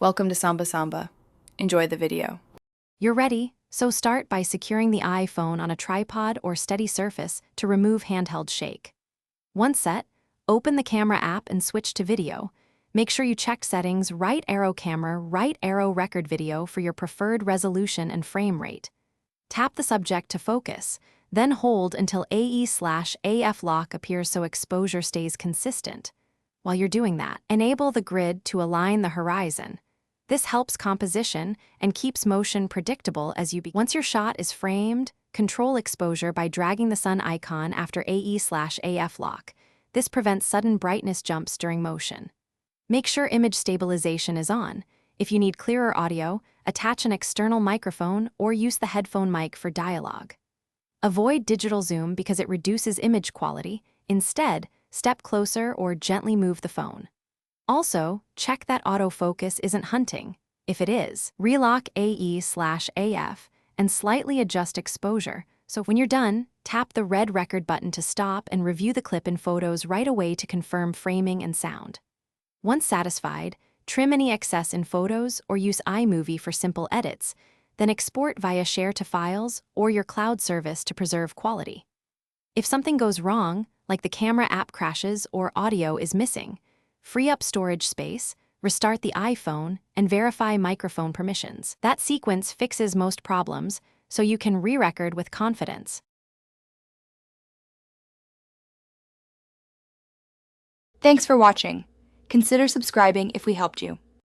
Welcome to Samba Samba. Enjoy the video. You're ready, so start by securing the iPhone on a tripod or steady surface to remove handheld shake. Once set, open the camera app and switch to video. Make sure you check settings right arrow camera, right arrow record video for your preferred resolution and frame rate. Tap the subject to focus, then hold until AE/AF lock appears so exposure stays consistent. While you're doing that, enable the grid to align the horizon. This helps composition and keeps motion predictable as you Once your shot is framed, control exposure by dragging the sun icon after AE/AF lock. This prevents sudden brightness jumps during motion. Make sure image stabilization is on. If you need clearer audio, attach an external microphone or use the headphone mic for dialogue. Avoid digital zoom because it reduces image quality. Instead, step closer or gently move the phone. Also, check that autofocus isn't hunting. If it is, relock AE/AF and slightly adjust exposure. So when you're done, tap the red record button to stop and review the clip in photos right away to confirm framing and sound. Once satisfied, trim any excess in photos or use iMovie for simple edits, then export via Share to Files or your cloud service to preserve quality. If something goes wrong, like the camera app crashes or audio is missing, free up storage space, restart the iPhone, and verify microphone permissions. That sequence fixes most problems, so you can re-record with confidence. Thanks for watching. Consider subscribing if we helped you.